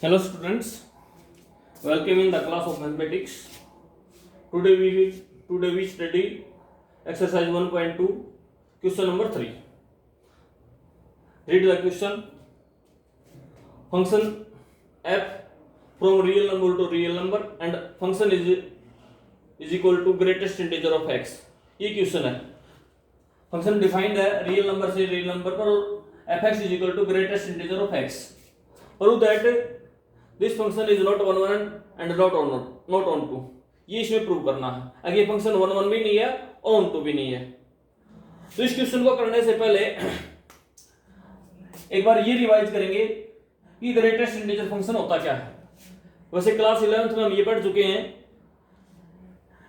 Hello students, welcome in the class of mathematics. Today we study exercise 1.2, question number 3. Read the question. Function f from real number to real number and function is equal to greatest integer of x. ये question है. Function defined है real number से real number पर और f x is equal to greatest integer of x. Prove that this function is not 1 1 and not onto 2. ये इसमें prove करना है. अगर ये फंक्शन 1 1 भी नहीं है और ऑन 2 भी नहीं है. तो इस क्वेश्चन को करने से पहले एक बार ये रिवाइज करेंगे कि ग्रेटेस्ट इंटीजर फंक्शन होता क्या है. वैसे क्लास 11th में हम ये पढ़ चुके हैं.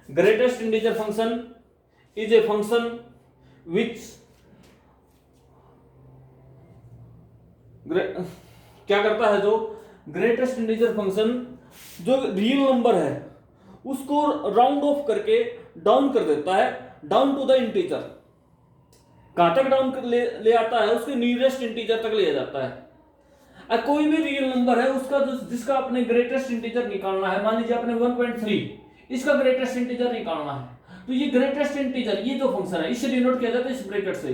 Greatest integer function is a function which क्या करता है, जो ग्रेटेस्ट इंटीजर फंक्शन जो रियल नंबर है उसको राउंड ऑफ करके डाउन कर देता है, डाउन टू द इंटीजर. कहां तक डाउन ले आता है, उसके नियरेस्ट इंटीजर तक ले जाता है. कोई भी रियल नंबर है उसका जिसका आपने ग्रेटेस्ट इंटीजर निकालना है, मान लीजिए आपने 1.3 इसका ग्रेटेस्ट इंटीजर निकालना है, तो ये ग्रेटेस्ट इंटीजर ये जो फंक्शन है इससे डिनोट किया जाता है इस ब्रैकेट से.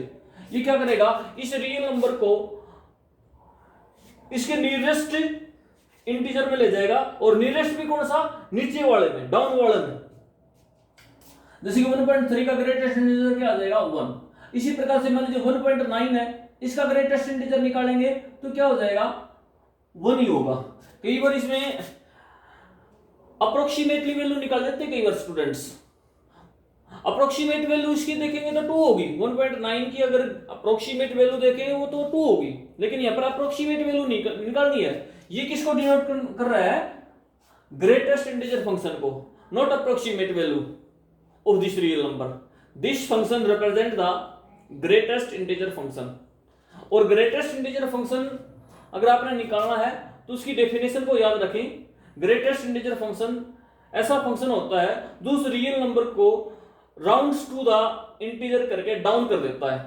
ये क्या करेगा, इस रियल नंबर को इसके नियरेस्ट इंटीजर में ले जाएगा और नियरेस्ट भी कौन सा, नीचे वाले में, डाउन वाले में. जैसे कि 1.3 का ग्रेटेस्ट इंटीजर क्या आ जाएगा 1. इसी प्रकार से मान लीजिए 1.9 है, इसका ग्रेटेस्ट इंटीजर निकालेंगे तो क्या हो जाएगा 1 ही होगा. कई बार इसमें अप्रोक्सीमेटली वैल्यू निकाल देते हैं कई बार स्टूडेंट्स. अप्रोक्सीमेट वैल्यू इसकी देखेंगे तो 2 होगी. 1.9 की अगर अप्रोक्सीमेट वैल्यू देखेंगे वो तो 2 होगी, लेकिन यहाँ पर अप्रोक्सीमेट वैल्यू निकालनी है. ये किसको डिनोट कर रहा है, ग्रेटेस्ट इंटीजर फंक्शन को, not approximate value of this real number. This function represent the greatest integer function. और ग्रेटेस्ट इंटीजर फंक्शन अगर आपने निकालना है तो उसकी डेफिनेशन को याद रखें. ग्रेटेस्ट इंटीजर फंक्शन ऐसा फंक्शन होता है जो उस रियल नंबर को राउंड्स टू द इंटीजर करके डाउन कर देता है.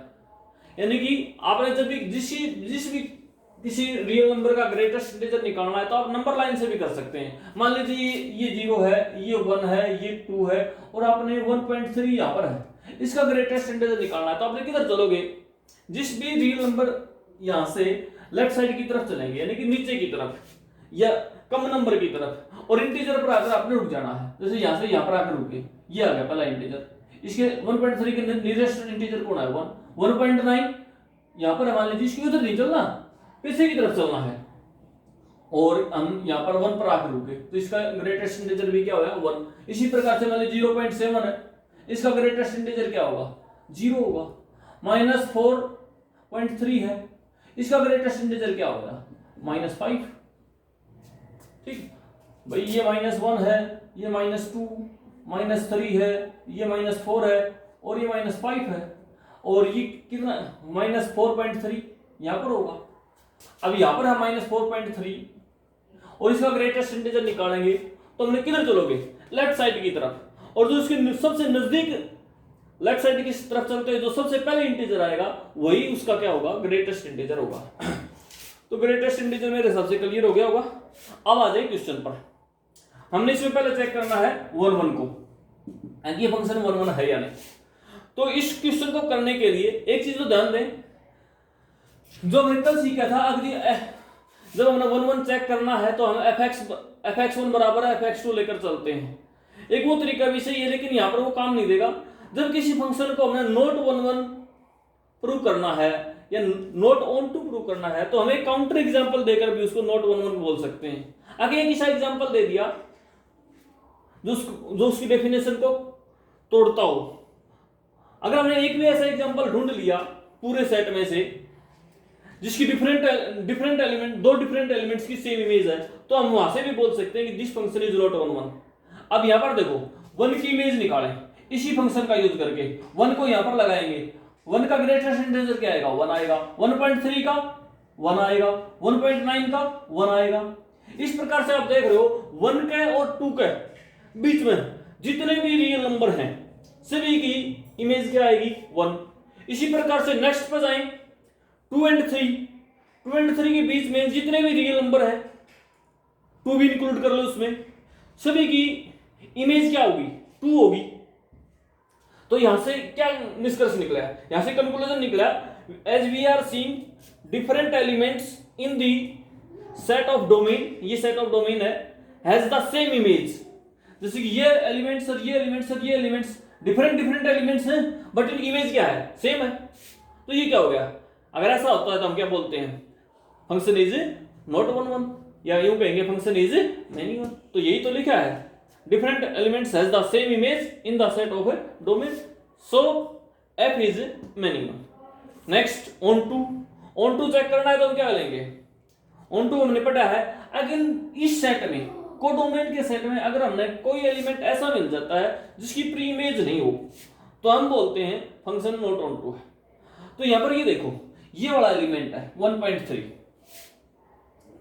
यानी कि आपने जब भी जिस भी किसी रियल नंबर का ग्रेटेस्ट इंटीजर निकालना है तो आप नंबर लाइन से भी कर सकते हैं. मान लीजिए ये 0 है, ये 1 है, ये 2 है और आपने 1.3 यहां पर है, इसका ग्रेटेस्ट इंटीजर निकालना है तो आपने किधर चलोगे, जिस भी रियल नंबर यहां से लेफ्ट साइड की तरफ चलेंगे, यानी कि नीचे की तरफ या कम नंबर की तरफ, और इंटीजर पर आकर आपने रुक जाना है. जैसे यहां से यहां पर आकर रुके, ये आ गया पहला इंटीजर. इसके 1.3 के नियरेस्ट इंटीजर कौन है 1. 1.9 यहां पर मान लीजिए इसकी उधर नहीं चलना, पीछे की तरफ चलना है और हम यहां पर 1 पर आकर रुके तो इसका ग्रेटेस्ट इंटीजर भी क्या होगा 1. इसी प्रकार से मान लीजिए 0.7 है, इसका ग्रेटेस्ट इंटीजर क्या होगा 0 होगा. -4.3 है, इसका ग्रेटेस्ट इंटीजर क्या होगा -5. ठीक भाई, ये -1 है, ये -2, -3 है, ये -4 है और ये -5 है और ये कितना -4.3 यहां पर होगा. अब यहां पर हम -4.3 और इसका ग्रेटेस्ट इंटीजर निकालेंगे तो हमने किधर चलोगे, लेफ्ट साइड की तरफ. और जो इसके सबसे नजदीक लेफ्ट साइड की तरफ चलते हैं जो सबसे पहले इंटीजर आएगा वही उसका क्या होगा, ग्रेटेस्ट इंटीजर होगा. तो ग्रेटेस्ट इंटीजर मेरे हिसाब से क्लियर हो गया होगा. अब आ जाए क्वेश्चन पर. हमने इसमें पहले चेक करना है 1 1 को, ये फंक्शन 1 1 है या नहीं. तो इस क्वेश्चन को करने के लिए एक चीज तो ध्यान दें, जो हमने कल सीखा था, अगर जब हमने 1 1 चेक करना है तो हम fx1 बराबर है fx2 लेकर चलते हैं. एक वो तरीका भी सही है, लेकिन यहां पर वो काम नहीं देगा. जब किसी फंक्शन को हमने नॉट 1 1 प्रूव करना है या नॉट ऑन 2 प्रूव करना है तो हमें काउंटर एग्जांपल देकर भी उसको नॉट 1 1 बोल सकते हैं. आगे एक ऐसा एग्जांपल दे दिया जो उसकी डेफिनेशन को तोड़ता हो. अगर हमने एक भी ऐसा एग्जांपल ढूंढ लिया पूरे सेट में से जिसकी डिफरेंट एलिमेंट, 2 डिफरेंट एलिमेंट्स की सेम इमेज है, तो हम वहां से भी बोल सकते हैं कि दिस फंक्शन इज नॉट 1 1. अब यहां पर देखो 1 की इमेज निकालें इसी फंक्शन का यूज करके. 1 को यहां पर लगाएंगे, 1 का ग्रेटेस्ट इंटीजर क्या आएगा 1 आएगा, 1.3 का 1 आएगा, 1.9 का 1 आएगा. इस प्रकार से आप देख रहे हो 1 के और 2 के बीच में जितने भी रियल नंबर हैं सभी की इमेज क्या आएगी 1. इसी प्रकार से नेक्स्ट पर जाएं 2 and 3 के बीच में जितने भी रियल नंबर है 2 भी इंक्लूड कर लो उसमें, सभी की इमेज क्या होगी 2 होगी। तो यहां से क्या निष्कर्ष निकला है, यहां से कंक्लूजन निकला, as we are seeing different elements in the set of domain, ये सेट ऑफ डोमेन है, हैज द सेम इमेज। जैसे कि ये एलिमेंट्स और ये एलिमेंट्स और ये एलिमेंट्स डिफरेंट एलिमेंट्स हैं, बट इन इमेज क्या है, सेम है। तो ये क्या हो गया, अगर ऐसा होता है तो हम क्या बोलते हैं, function is not one one, या यूं कहेंगे फंक्शन इज मेनी वन। तो यही तो लिखा है, different elements has the same image in the set of a domain, so f is many one. Next onto check करना है तो हम क्या लेंगे, ऑन टू हमने पढ़ा है, अगर इस सेट में कोडोमेन के सेट में अगर हमने कोई एलिमेंट ऐसा मिल जाता है जिसकी प्री इमेज नहीं हो तो हम बोलते हैं फंक्शन नॉट ऑन टू है। तो यहां पर ये देखो, ये वाला एलिमेंट है 1.3,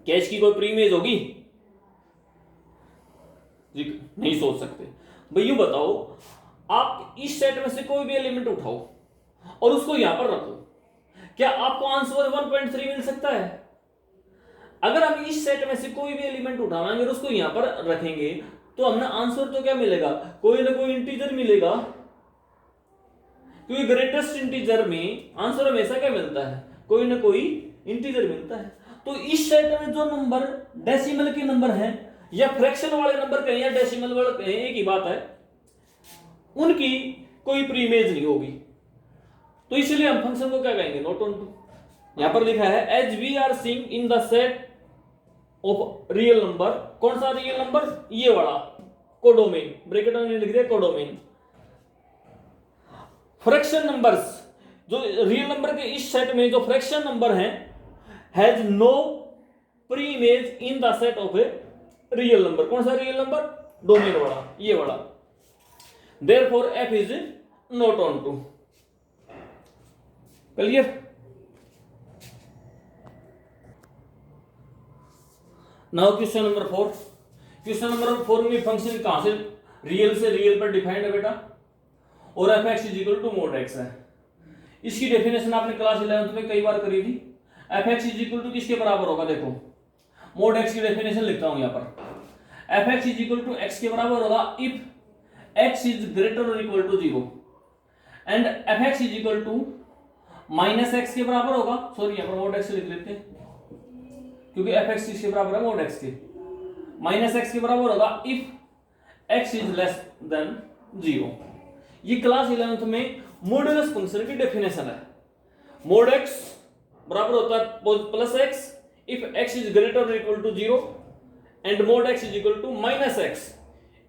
क्या इसकी कोई प्री इमेज होगी, नहीं सोच सकते भाई। यूं बताओ, आप इस सेट में से कोई भी एलिमेंट उठाओ और उसको यहां पर रखो, क्या आपको आंसर 1.3 मिल सकता है? अगर हम इस सेट में से कोई भी एलिमेंट उठाएंगे और उसको यहां पर रखेंगे तो हमें आंसर तो क्या मिलेगा, कोई ना कोई इंटीजर मिलेगा, क्योंकि ग्रेटेस्ट इंटीजर में आंसर हमेशा क्या मिलता है, कोई ना कोई इंटीजर मिलता है। तो इस सेट में जो नंबर डेसिमल के नंबर हैं या फ्रैक्शन वाले नंबर कहें या डेसिमल वाले कहें, एक ही बात है, उनकी कोई प्री इमेज नहीं होगी। तो इसलिए हम फंक्शन को क्या कहेंगे, नॉट ऑन टू। यहां पर लिखा है as we are seeing in the set of real number, कौन सा रियल नंबर, ये वाला कोडोमेन, ब्रैकेट में लिख दिया कोडोमेन। फ्रैक्शन नंबर्स, जो रियल नंबर के इस सेट में जो फ्रैक्शन नंबर हैं, has no preimage in the set of a real number. कौन सा रियल नंबर, डोमेन वाला, ये वाला। Therefore f is not onto. Clear? Now question number 4। Question number 4 में फंक्शन कहां से रियल पर डिफाइंड है बेटा, और f x is equal to mod x है। इसकी डेफिनेशन आपने क्लास 11th में कई बार करी थी। F x is equal to किसके बराबर होगा, देखो मोड एक्स की डेफिनेशन लिखता हूं यहां पर। F x is equal to x के बराबर होगा इफ एक्स इज ग्रेटर और equal to 0, and f x is equal to minus x के बराबर होगा, सॉरी यहां पर मोड एक्स लिख लेते हैं क्योंकि एफ एक्स किसके बराबर है, मोड एक्स के, माइनस एक्स के बराबर होगा if x is less than 0। ये क्लास 11th में मॉडुलस फंक्शन की डेफिनेशन है। मोड एक्स बराबर होता है plus x if x is greater और equal to 0, and mod x is equal to minus x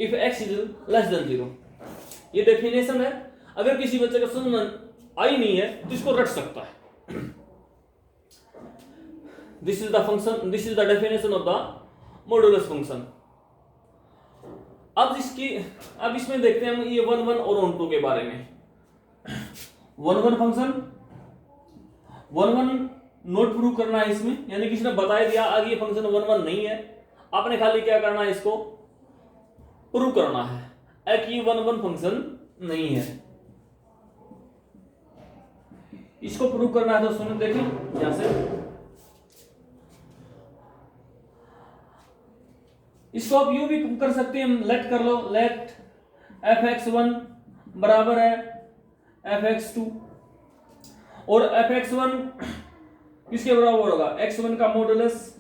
if x is less than 0। ये definition है, अगर किसी बच्चे का समझ आई नहीं है तो इसको रट सकता है। This is the function, this is the definition of the modulus function. अब इसमें देखते हैं हम ये 1 1 और ऑन टू के बारे में। 1 1 फंक्शन 1 1 नोट प्रूव करना है इसमें, यानी किसी ने बता दिया आगे ये फंक्शन 1 1 नहीं है, आपने खाली क्या करना है, इसको प्रूव करना है कि 1 1 फंक्शन नहीं है। इसको प्रूव करना है तो सुनो, देखें यहां से इसको आप यूं भी कर सकते हैं, लेट कर लो, लेट एफ एक्स 1 बराबर है एफ एक्स 2, और एफ एक्स 1 किसके बराबर होगा, x1 का मॉडुलस,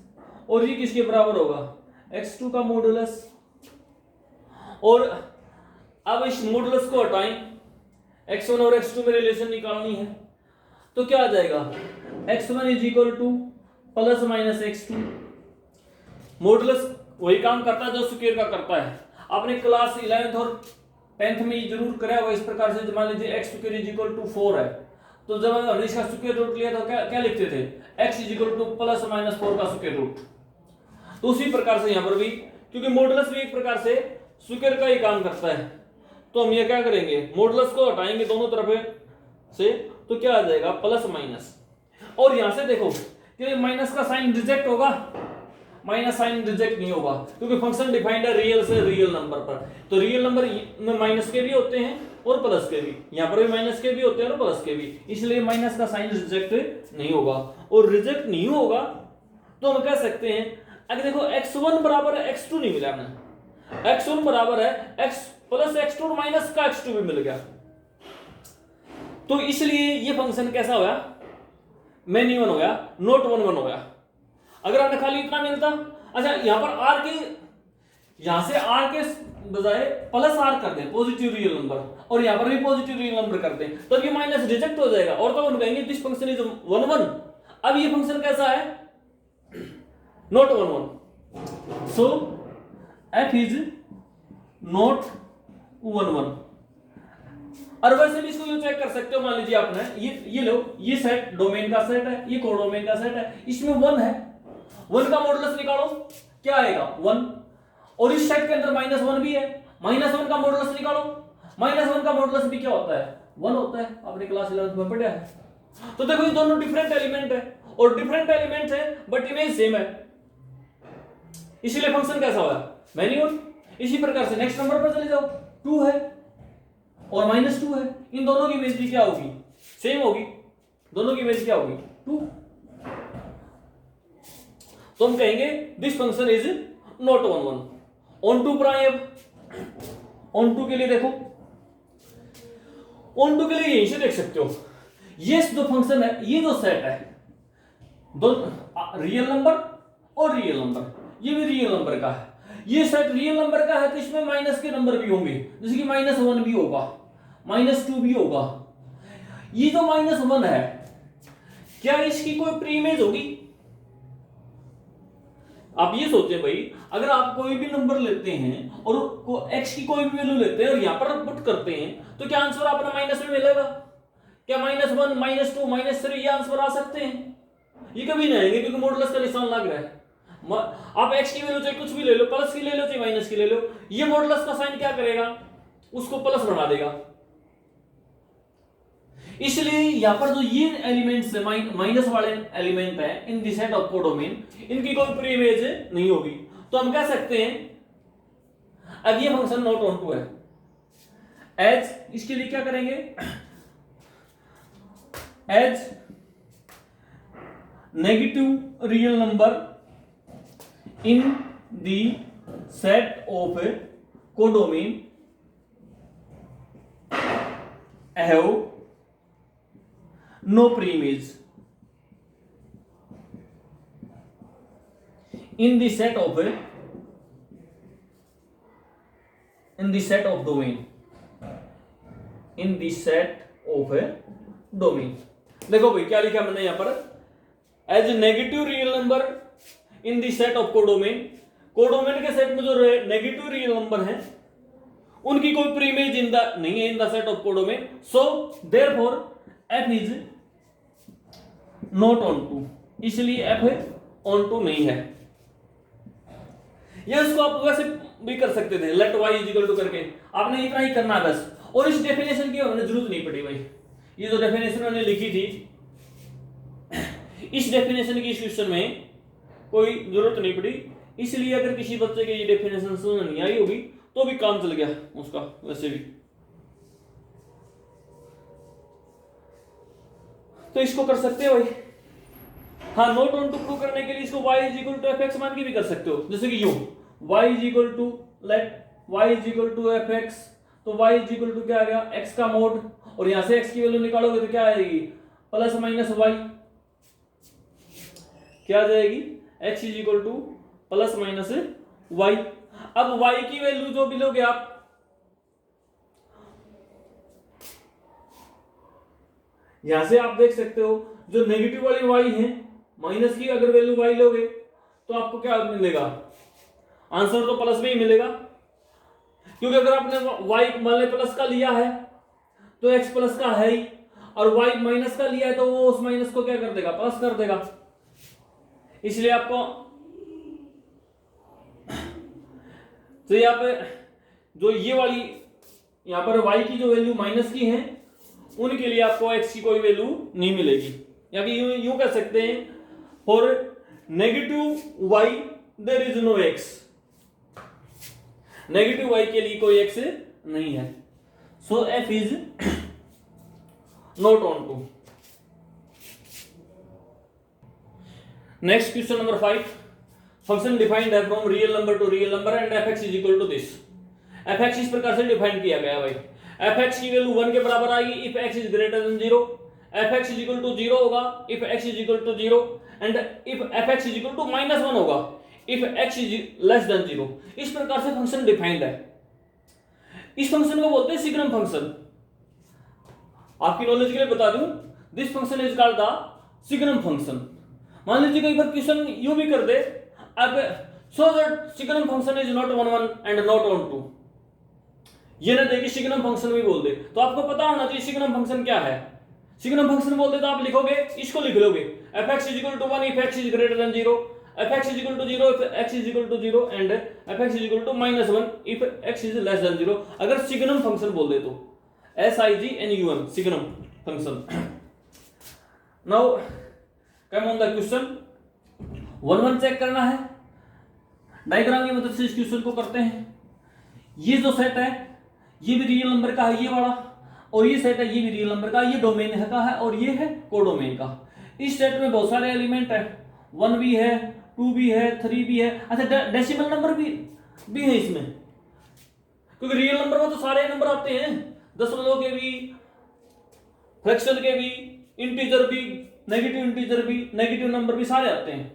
और ये किसके बराबर होगा, x2 का मॉडुलस। और अब इस मॉडुलस को हटाएं, x1 और x2 में रिलेशन निकालनी है तो क्या आ जाएगा, x1 is equal two plus minus x2। Modulus वही काम करता है जो स्क्वायर का करता है। आपने क्लास 11th और 10th में जरूर करा होगा इस प्रकार से। मान लीजिए x square is equal to 4 है, तो जब हमने इसका स्क्वायर रूट लिया तो क्या लिखते थे, x is equal two plus minus 4 का स्क्वायर रूट। तो उसी प्रकार से यहां पर भी, क्योंकि मॉडुलस भी एक प्रकार से स्क्वायर का ही काम करता है, तो हम ये क्या करेंगे, मॉडुलस को हटाएंगे दोनों तरफ से, तो क्या आ जाएगा प्लस माइनस। और यहां से देखो कि माइनस का साइन रिजेक्ट होगा, माइनस साइन रिजेक्ट नहीं होगा क्योंकि फंक्शन डिफाइंड है रियल से रियल नंबर पर। तो रियल नंबर में माइनस के भी होते हैं और प्लस के भी, यहां पर भी माइनस के भी होते हैं और प्लस के भी, इसलिए माइनस का साइन रिजेक्ट नहीं होगा। और रिजेक्ट नहीं होगा तो हम कह सकते हैं अगर देखो x1 बराबर है x2 नहीं मिला हमें, x1 बराबर है x प्लस x2 और माइनस का x2 भी मिल गया, तो इसलिए ये फंक्शन कैसा हो गया, मैन इवन हो गया, नॉट वन वन हो गया। अगर हमें खाली इतना मिलता, अच्छा यहां पर r की, यहां से r के बजाय प्लस r कर दें पॉजिटिव रियल नंबर, और यहां पर भी पॉजिटिव रियल नंबर करते हैं, तो ये माइनस रिजेक्ट हो जाएगा, और तो हम कहेंगे this function is one one. अब ये फंक्शन कैसा है, not one one, so f is not one one. और वैसे भी इसको यूं चेक कर सकते हो, मान लीजिए आपने ये लो, ये सेट डोमेन का सेट है, ये कोडोमेन का सेट है, इसमें वन है, वन का मॉडुलस निकालो, क्या आएगा वन, और इस सेट के अंदर माइनस वन भी है, माइनस वन का मॉडुलस निकालो, माइनस वन का मॉडुलस भी क्या होता है, वन होता है, आपने क्लास 11 में पढ़ा है। तो देखो ये दोनों डिफरेंट एलिमेंट है, और डिफरेंट एलिमेंट है बट इमेज सेम है, इसीलिए फंक्शन कैसा हुआ, मैन्यूअल। इसी प्रकार से नेक्स्ट नंबर पर चले जाओ, 2 है और -2 है, इन दोनों की इमेज भी क्या होगी, सेम होगी, दोनों की इमेज क्या होगी 2, तो हम कहेंगे this function is not one one. Onto पर आए, अब ऑन टू के लिए देखो, ऑन टू के लिए यहीं से देख सकते हो, ये जो फंक्शन है, ये जो सेट है, दो रियल नंबर और रियल नंबर, ये भी रियल नंबर का है, ये सेट रियल नंबर का है, तो इसमें माइनस के नंबर भी होंगे, जैसे कि -1 भी होगा, -2 भी होगा। ये जो -1 है, क्या इसकी कोई प्री इमेज होगी, आप ये सोचें भाई, अगर आप कोई भी नंबर लेते हैं और x की कोई भी वैल्यू लेते हैं और यहां पर पुट करते हैं, तो क्या आंसर अपना माइनस में मिलेगा, क्या -1 -2 -3 ये आंसर आ सकते हैं, ये कभी नहीं आएंगे, क्योंकि मॉडुलस का निशान लग रहा है। आप x की वैल्यू चाहे कुछ भी ले लो, प्लस की ले लो चाहे माइनस की ले लो, ये मॉडुलस का साइन क्या करेगा, उसको प्लस बना देगा। इसलिए यहां पर जो ये एलिमेंट्स है, माइनस वाले एलिमेंट है in the set of codomain, इनकी कोई प्री इमेज नहीं होगी, तो हम कह सकते हैं अब ये फंक्शन नॉट ऑन टू है। एज, इसके लिए क्या करेंगे, as negative real number in the set of codomain have no preimage in the set of domain, in the set of domain। देखो भाई क्या लिखा मैंने यहां पर, as negative real number in the set of codomain, codomain के set में जो नेगेटिव रियल नंबर हैं उनकी कोई प्रीइमेज इन द नहीं है in the set of codomain, so therefore f is not onto, इसलिए f ऑन टू नहीं है। ये इसको आप वैसे भी कर सकते थे, let y is equal to करके, आपने इतना ही करना है बस, और इस डेफिनेशन की हमने जरूरत नहीं पड़ी भाई, ये जो डेफिनेशन मैंने लिखी थी, इस डेफिनेशन की इस क्वेश्चन में कोई जरूरत नहीं पड़ी, इसलिए अगर किसी बच्चे के ये डेफिनेशन समझ नहीं आई होगी तो भी काम चल गया उसका, वैसे भी तो इसको कर सकते हो भाई। हाँ, नॉट ऑन टू प्रूव करने के लिए इसको y is equal to fx मान के भी कर सकते हो, जैसे कि यूं y is equal to, let y is equal to fx, तो y इज इक्वल टू क्या आ गया, x का मोड, और यहां से x की वैल्यू निकालोगे तो क्या आएगी, प्लस माइनस y, क्या आ जाएगी, x is equal two plus minus y। अब y की वैल्यू जो भी लोगे आप, यहां से आप देख सकते हो जो नेगेटिव वाली y है, माइनस की अगर वैल्यू y लोगे तो आपको क्या मिलेगा, आंसर तो प्लस में ही मिलेगा, क्योंकि अगर आपने y मान ले प्लस का लिया है तो x प्लस का है ही, और y माइनस का लिया है तो वो उस माइनस को क्या कर देगा, प्लस कर देगा। इसलिए आपको तो यहाँ पे जो ये वाली यहाँ पर y की जो वैल्यू माइनस की है उनके लिए आपको x की कोई वैल्यू नहीं मिलेगी, या कि यूं कह सकते हैं for negative y there is no x, negative y के लिए कोई x नहीं है, so f is not onto. Next question number 5, function defined है from real number to real number and f x is equal to this. F x इस प्रकार से define किया गया भाई, एफ एक्स की वैल्यू 1 के बराबर आएगी if x is greater than 0, f x is equal to 0 होगा if x is equal to 0 and if f x is equal to -1 होगा if x is less than 0। इस प्रकार से फंक्शन डिफाइंड है। इस फंक्शन को बोलते हैं सिग्नम फंक्शन। आपकी नॉलेज के लिए बता दूं, this function is called the signum function. मान लीजिए कई बार क्वेश्चन यूं भी कर दे, अब so that signum function is not on 1 and not onto 2, ये ना देखिए सिग्नम फंक्शन भी बोल दे, तो आपको पता होना चाहिए सिग्नम फंक्शन क्या है। सिग्नम फंक्शन बोल दे तो आप लिखोगे, इसको लिख लोगे f x is equal to 1 if x is greater than 0, f x is equal to 0 if x is equal to 0 and f x is equal to -1 if x is less than 0। अगर signum function बोल दे तो SIGNUM signum function. Now come on the question, 1 check करना है। Diagram की मदद से इस क्वेश्चन को करते हैं। ये जो सेट है ये भी रियल नंबर का है, ये वाला, और ये सेट है ये भी रियल नंबर का, ये डोमेन का है और ये है कोडोमेन का। इस सेट में बहुत सारे एलिमेंट है, 1 भी है, 2 भी है, 3 भी है, अच्छा डेसिमल नंबर भी है इसमें, क्योंकि रियल नंबर में तो सारे नंबर आते हैं, दशमलव के भी, फ्रैक्शन के भी, इंटीजर भी, नेगेटिव इंटीजर भी, नेगेटिव नंबर भी सारे आते हैं।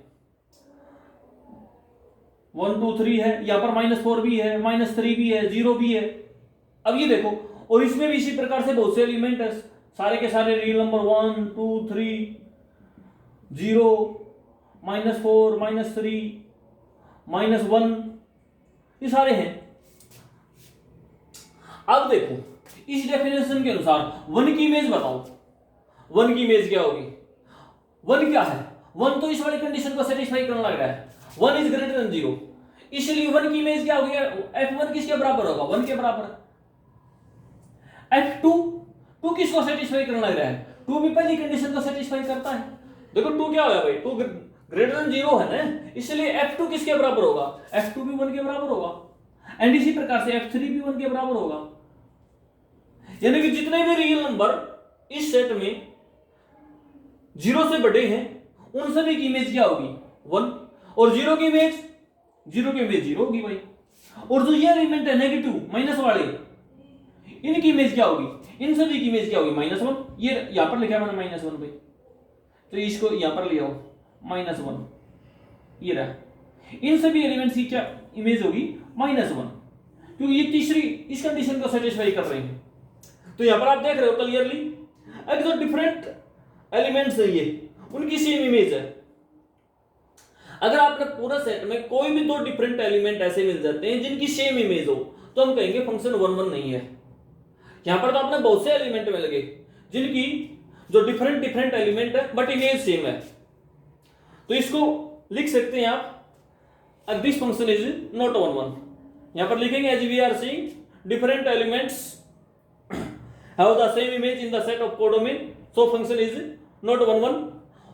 1 2 3 है, यहाँ पर -4 भी है, -3 भी है, 0 भी है। अब ये देखो, और इसमें भी इसी प्रकार से बहुत से एलिमेंट है, सारे के सारे रियल नंबर 1 2 3 0 -4 -3 -1 ये सारे हैं। अब देखो इस डेफिनेशन के अनुसार 1 की इमेज बताओ, 1 की इमेज क्या होगी? 1 क्या है? 1 तो इस वाली कंडीशन को सेटिस्फाई करने लग रहा है, 1 इज ग्रेटर देन 0, इसलिए 1 की इमेज क्या होगी? f1 किसके बराबर होगा? 1 के बराबर। f2 2 किसको सेटिस्फाई करने लग रहा है? 2 भी पहली कंडीशन को सेटिस्फाई करता है। देखो 2 क्या होगा भाई? 2 ग्रेटर देन 0 है ना, इसलिए f2 किसके बराबर होगा? f2 भी 1 के बराबर होगा। एंड इसी प्रकार से f3 भी 1 के बराबर होगा। यानी कि जितने भी रियल नंबर इस सेट में 0 से बड़े हैं उन सभी की इमेज क्या होगी? 1। और 0 की इमेज 0 होगी भाई। और जो ये एलिमेंट है नेगेटिव माइनस वाले, इनकी इमेज क्या होगी? इन सभी की इमेज क्या होगी? -1। ये यहां पर लिखा है मैंने -1 भाई, तो इसको यहां पर ले आओ -1, ये रहा। इन सभी एलिमेंट्स की क्या इमेज होगी? -1, क्योंकि ये तीसरी इस कंडीशन को सेटिस्फाई कर रहे हैं। तो यहां पर आप देख रहे हो क्लियरली, अगर जो डिफरेंट एलिमेंट्स है ये उनकी सेम इमेज है। अगर आपने पूरा सेट में कोई भी 2 डिफरेंट एलिमेंट ऐसे मिल जाते हैं जिनकी सेम इमेज हो, तो हम कहेंगे फंक्शन 1 1 नहीं है। यहां पर तो आपने बहुत से एलिमेंट में लगे जिनकी जो डिफरेंट एलिमेंट है बट इमेज सेम है, तो इसको लिख सकते हैं आप, दिस फंक्शन इज नॉट 1 1। यहां पर लिखेंगे as we are seeing different elements have the same image in the set of codomain, so function is not 1 1।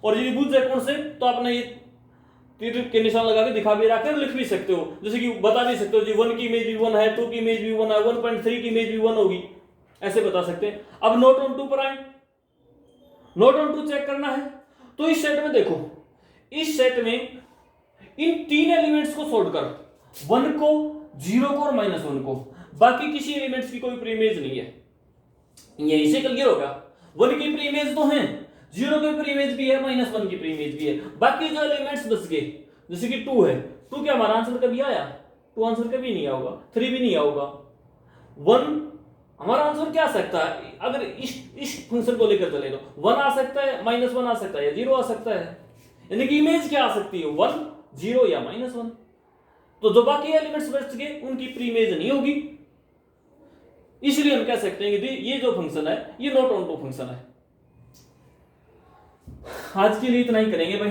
और यदि पूछ जाए कौन से, तो आपने ये तीर के निशान लगा के दिखा भी रखते हैं और लिख भी सकते हो, जैसे कि बता भी सकते हो जी 1 की इमेज भी 1 है, 2 की इमेज भी 1 है, 1.3 की इमेज भी 1 होगी, ऐसे बता सकते हैं। अब नॉट ऑन 2 पर आए, नॉट ऑन 2 चेक करना है। तो इस सेट में देखो, इस सेट में इन 3 एलिमेंट्स को छोड़कर 1 को, 0 को और -1 को, बाकी किसी एलिमेंट्स की कोई प्री इमेज नहीं है। यहीं से क्लियर होगा, 1 की प्री इमेज तो है, 0 की प्री इमेज भी है, -1 की प्री इमेज भी है। बाकी जो एलिमेंट्स बच गए, जैसे कि 2 है, 2 क्या हमारा आंसर कभी आया? 2 आंसर कभी नहीं आएगा, 3 भी नहीं आएगा। 1 हमारा आंसर क्या आ सकता है? अगर इस फंक्शन को लेकर चले तो 1 आ सकता है, -1 आ सकता है या 0 आ सकता है। यानी कि इमेज क्या आ सकती है? 1 0 या -1। तो जो बाकी एलिमेंट्स बच गए उनकी प्री इमेज नहीं होगी, इसलिए हम कह सकते हैं कि ये जो फंक्शन है ये नॉट ऑन 2 फंक्शन है। आज के लिए इतना ही करेंगे भाई।